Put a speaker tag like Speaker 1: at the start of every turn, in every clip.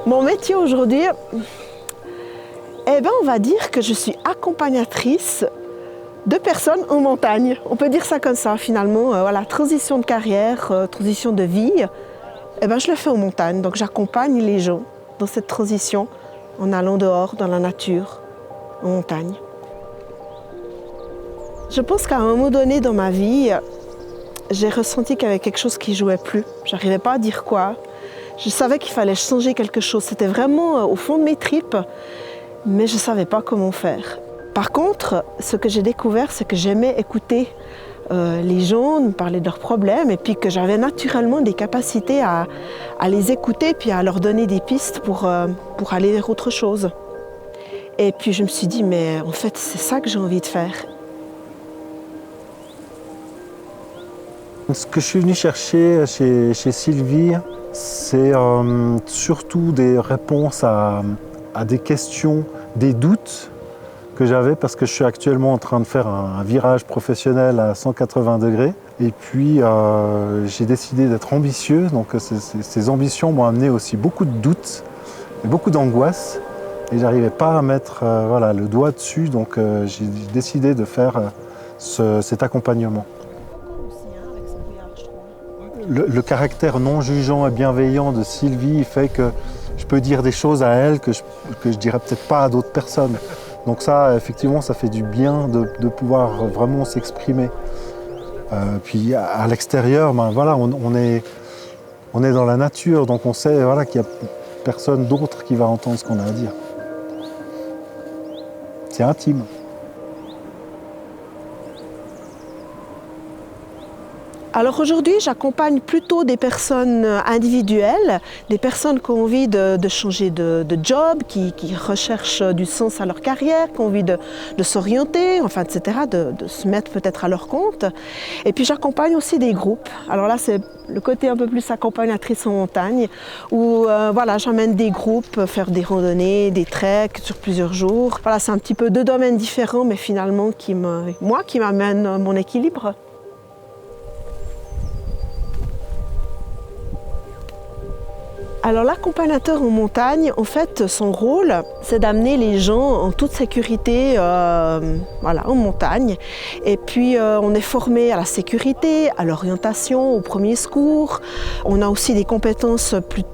Speaker 1: Mon métier aujourd'hui, on va dire que je suis accompagnatrice de personnes en montagne. On peut dire ça comme ça finalement. Voilà, transition de carrière, transition de vie, je le fais en montagne. Donc j'accompagne les gens dans cette transition en allant dehors, dans la nature, en montagne. Je pense qu'à un moment donné dans ma vie, j'ai ressenti qu'il y avait quelque chose qui ne jouait plus. Je n'arrivais pas à dire quoi. Je savais qu'il fallait changer quelque chose. C'était vraiment au fond de mes tripes, mais je ne savais pas comment faire. Par contre, ce que j'ai découvert, c'est que j'aimais écouter les gens me parler de leurs problèmes et puis que j'avais naturellement des capacités à les écouter puis à leur donner des pistes pour aller vers autre chose. Et puis je me suis dit, mais en fait, c'est ça que j'ai envie de faire.
Speaker 2: Ce que je suis venu chercher chez Sylvie, c'est surtout des réponses à des questions, des doutes que j'avais parce que je suis actuellement en train de faire un virage professionnel à 180 degrés. Et puis j'ai décidé d'être ambitieux, donc ces ambitions m'ont amené aussi beaucoup de doutes et beaucoup d'angoisse. Et j'arrivais pas à mettre le doigt dessus, donc j'ai décidé de faire cet accompagnement. Le caractère non jugeant et bienveillant de Sylvie fait que je peux dire des choses à elle que je dirais peut-être pas à d'autres personnes. Donc ça, effectivement, ça fait du bien de pouvoir vraiment s'exprimer. Puis à l'extérieur, on est dans la nature, donc on sait qu'il n'y a personne d'autre qui va entendre ce qu'on a à dire. C'est intime.
Speaker 1: Alors aujourd'hui, j'accompagne plutôt des personnes individuelles, des personnes qui ont envie de changer de job, qui recherchent du sens à leur carrière, qui ont envie de s'orienter, etc., de se mettre peut-être à leur compte. Et puis j'accompagne aussi des groupes. Alors là, c'est le côté un peu plus accompagnatrice en montagne, où j'emmène des groupes faire des randonnées, des treks sur plusieurs jours. Voilà, c'est un petit peu deux domaines différents, mais finalement qui m'amènent mon équilibre. Alors l'accompagnateur en montagne, en fait, son rôle, c'est d'amener les gens en toute sécurité en montagne. Et puis on est formé à la sécurité, à l'orientation, aux premiers secours. On a aussi des compétences plus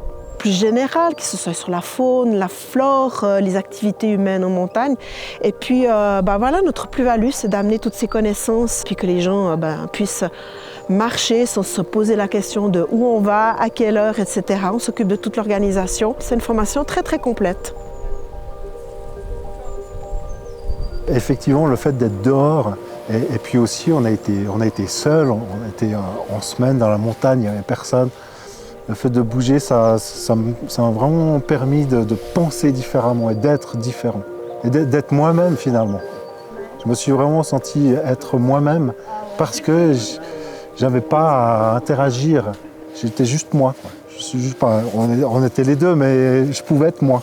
Speaker 1: générales, que ce soit sur la faune, la flore, les activités humaines en montagne. Et puis notre plus-value, c'est d'amener toutes ces connaissances, puis que les gens puissent marcher sans se poser la question de où on va, à quelle heure, etc. On s'occupe de toute l'organisation. C'est une formation très très complète.
Speaker 2: Effectivement, le fait d'être dehors, et puis aussi on a été seuls, on était en semaine dans la montagne, il n'y avait personne. Le fait de bouger, ça m'a vraiment permis de penser différemment et d'être différent. Et d'être moi-même finalement. Je me suis vraiment senti être moi-même parce que j'avais pas à interagir, j'étais juste moi. On était les deux, mais je pouvais être moi.